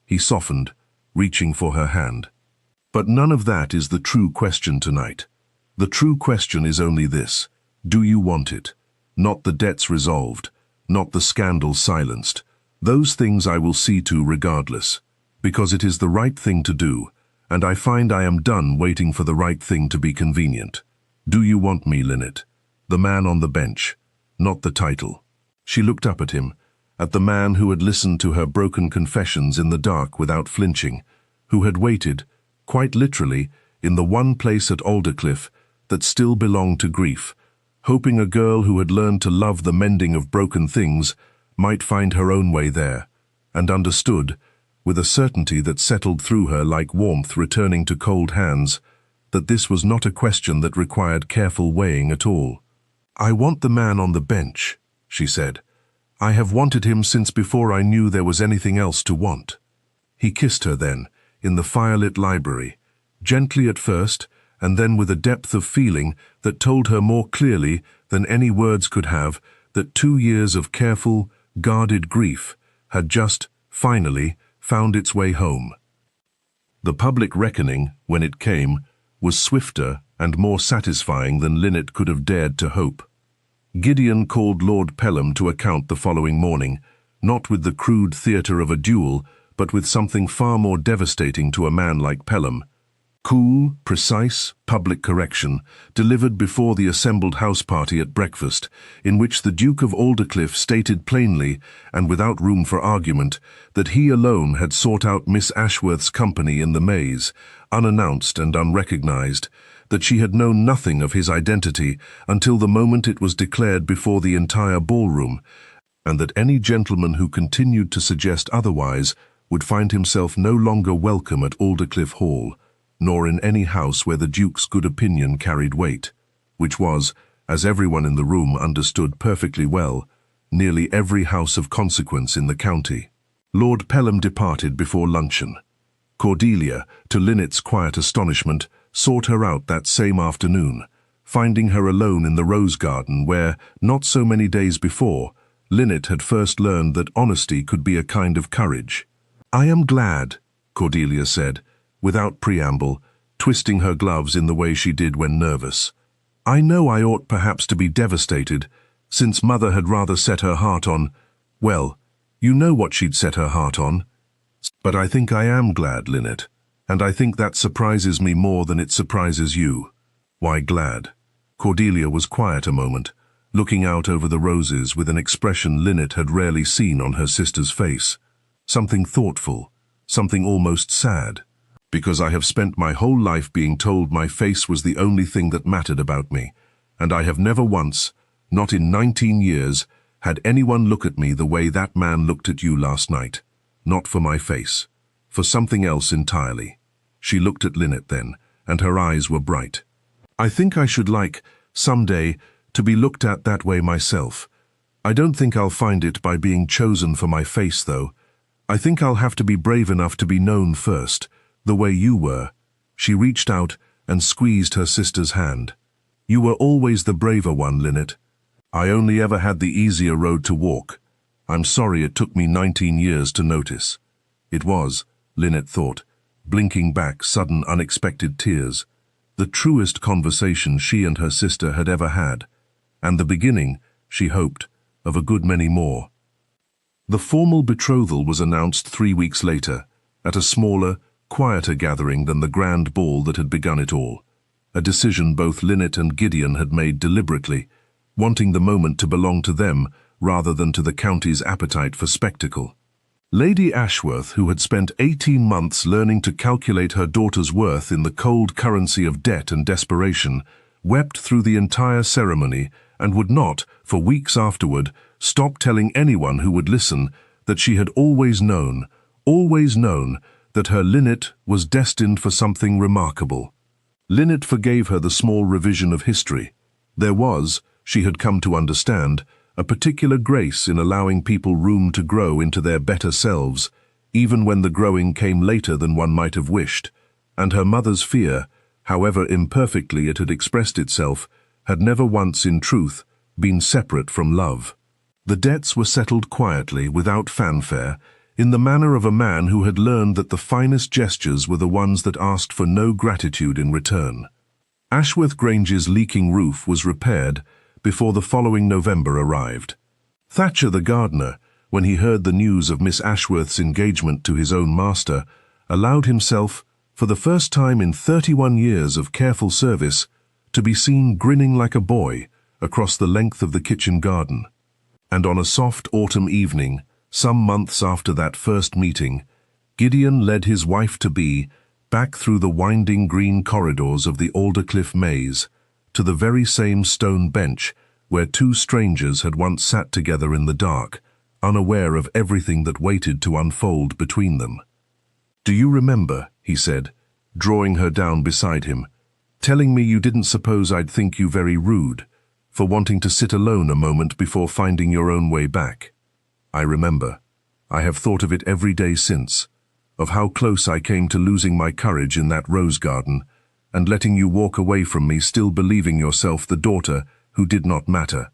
He softened, reaching for her hand. "But none of that is the true question tonight. The true question is only this: do you want it? Not the debts resolved, not the scandal silenced. Those things I will see to regardless, because it is the right thing to do, and I find I am done waiting for the right thing to be convenient. Do you want me, Linnet? The man on the bench, not the title." She looked up at him, at the man who had listened to her broken confessions in the dark without flinching, who had waited, quite literally, in the one place at Alderclyffe that still belonged to grief, hoping a girl who had learned to love the mending of broken things might find her own way there, and understood, with a certainty that settled through her like warmth returning to cold hands, that this was not a question that required careful weighing at all. "I want the man on the bench," she said. "I have wanted him since before I knew there was anything else to want." He kissed her then, in the firelit library, gently at first, and then with a depth of feeling that told her more clearly than any words could have that 2 years of careful, guarded grief had just, finally, found its way home. The public reckoning, when it came, was swifter and more satisfying than Linnet could have dared to hope. Gideon called Lord Pelham to account the following morning, not with the crude theatre of a duel, but with something far more devastating to a man like Pelham. Cool, precise, public correction, delivered before the assembled house party at breakfast, in which the Duke of Alderclyffe stated plainly, and without room for argument, that he alone had sought out Miss Ashworth's company in the maze, unannounced and unrecognized, that she had known nothing of his identity until the moment it was declared before the entire ballroom, and that any gentleman who continued to suggest otherwise would find himself no longer welcome at Aldercliff Hall, nor in any house where the Duke's good opinion carried weight, which was, as everyone in the room understood perfectly well, nearly every house of consequence in the county. Lord Pelham departed before luncheon. Cordelia, to Linnet's quiet astonishment, sought her out that same afternoon, finding her alone in the rose garden where, not so many days before, Linnet had first learned that honesty could be a kind of courage. "I am glad," Cordelia said, without preamble, twisting her gloves in the way she did when nervous. "I know I ought perhaps to be devastated, since Mother had rather set her heart on, well, you know what she'd set her heart on. But I think I am glad, Linnet, and I think that surprises me more than it surprises you." "Why glad?" Cordelia was quiet a moment, looking out over the roses with an expression Linnet had rarely seen on her sister's face. Something thoughtful, something almost sad. "Because I have spent my whole life being told my face was the only thing that mattered about me, and I have never once, not in 19 years, had anyone look at me the way that man looked at you last night. Not for my face. For something else entirely." She looked at Linnet then, and her eyes were bright. "I think I should like, someday, to be looked at that way myself. I don't think I'll find it by being chosen for my face, though. I think I'll have to be brave enough to be known first, the way you were." She reached out and squeezed her sister's hand. "You were always the braver one, Linnet. I only ever had the easier road to walk. I'm sorry it took me 19 years to notice." It was, Linnet thought, blinking back sudden unexpected tears, the truest conversation she and her sister had ever had, and the beginning, she hoped, of a good many more. The formal betrothal was announced 3 weeks later, at a smaller, quieter gathering than the grand ball that had begun it all, a decision both Linnet and Gideon had made deliberately, wanting the moment to belong to them rather than to the county's appetite for spectacle. Lady Ashworth, who had spent 18 months learning to calculate her daughter's worth in the cold currency of debt and desperation, wept through the entire ceremony and would not, for weeks afterward, stop telling anyone who would listen that she had always known that her Linnet was destined for something remarkable. Linnet forgave her the small revision of history. There was, she had come to understand, a particular grace in allowing people room to grow into their better selves, even when the growing came later than one might have wished, and her mother's fear, however imperfectly it had expressed itself, had never once in truth been separate from love. The debts were settled quietly, without fanfare, in the manner of a man who had learned that the finest gestures were the ones that asked for no gratitude in return. Ashworth Grange's leaking roof was repaired before the following November arrived. Thatcher the gardener, when he heard the news of Miss Ashworth's engagement to his own master, allowed himself, for the first time in 31 years of careful service, to be seen grinning like a boy across the length of the kitchen garden. And on a soft autumn evening, some months after that first meeting, Gideon led his wife-to-be back through the winding green corridors of the Aldercliff maze, to the very same stone bench where two strangers had once sat together in the dark, unaware of everything that waited to unfold between them. "Do you remember," he said, drawing her down beside him, "telling me you didn't suppose I'd think you very rude for wanting to sit alone a moment before finding your own way back? I remember. I have thought of it every day since, of how close I came to losing my courage in that rose garden, and letting you walk away from me still believing yourself the daughter who did not matter."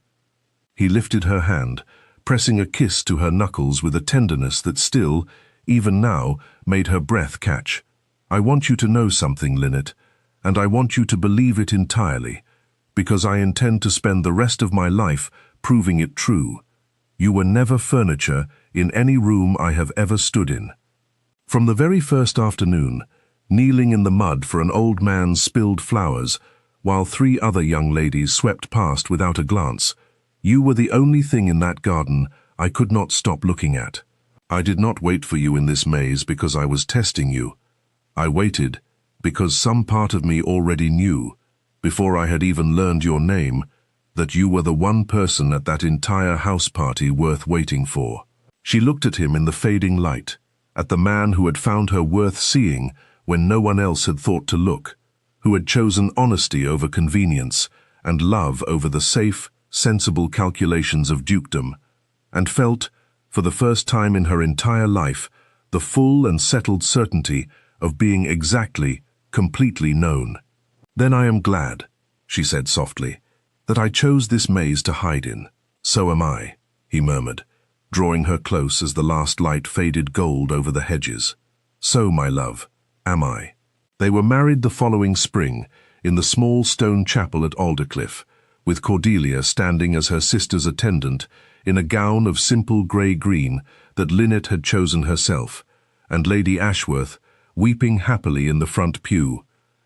He lifted her hand, pressing a kiss to her knuckles with a tenderness that still, even now, made her breath catch. "I want you to know something, Linnet, and I want you to believe it entirely, because I intend to spend the rest of my life proving it true. You were never furniture in any room I have ever stood in. From the very first afternoon, kneeling in the mud for an old man's spilled flowers, while 3 other young ladies swept past without a glance, you were the only thing in that garden I could not stop looking at. I did not wait for you in this maze because I was testing you. I waited because some part of me already knew, before I had even learned your name, that you were the one person at that entire house party worth waiting for." She looked at him in the fading light, at the man who had found her worth seeing when no one else had thought to look, who had chosen honesty over convenience and love over the safe, sensible calculations of dukedom, and felt, for the first time in her entire life, the full and settled certainty of being exactly, completely known. "Then I am glad," she said softly, "that I chose this maze to hide in." "So am I," he murmured, drawing her close as the last light faded gold over the hedges. "So, my love, am I." They were married the following spring, in the small stone chapel at Alderclyffe, with Cordelia standing as her sister's attendant, in a gown of simple grey-green that Linnet had chosen herself, and Lady Ashworth weeping happily in the front pew,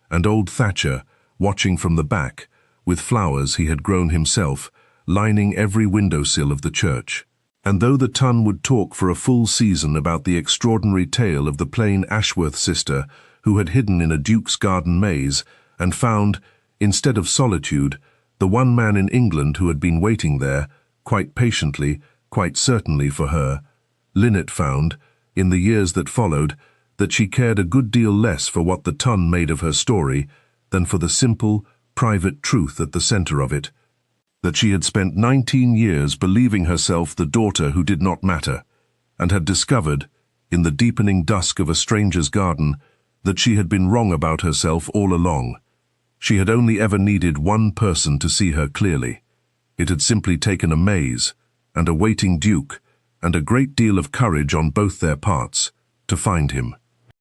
and old Thatcher watching from the back, with flowers he had grown himself, lining every windowsill of the church. And though the Tun would talk for a full season about the extraordinary tale of the plain Ashworth sister who had hidden in a duke's garden maze and found, instead of solitude, the one man in England who had been waiting there, quite patiently, quite certainly for her, Linnet found, in the years that followed, that she cared a good deal less for what the Tun made of her story than for the simple, private truth at the centre of it, that she had spent 19 years believing herself the daughter who did not matter, and had discovered, in the deepening dusk of a stranger's garden, that she had been wrong about herself all along. She had only ever needed one person to see her clearly. It had simply taken a maze, and a waiting duke, and a great deal of courage on both their parts, to find him.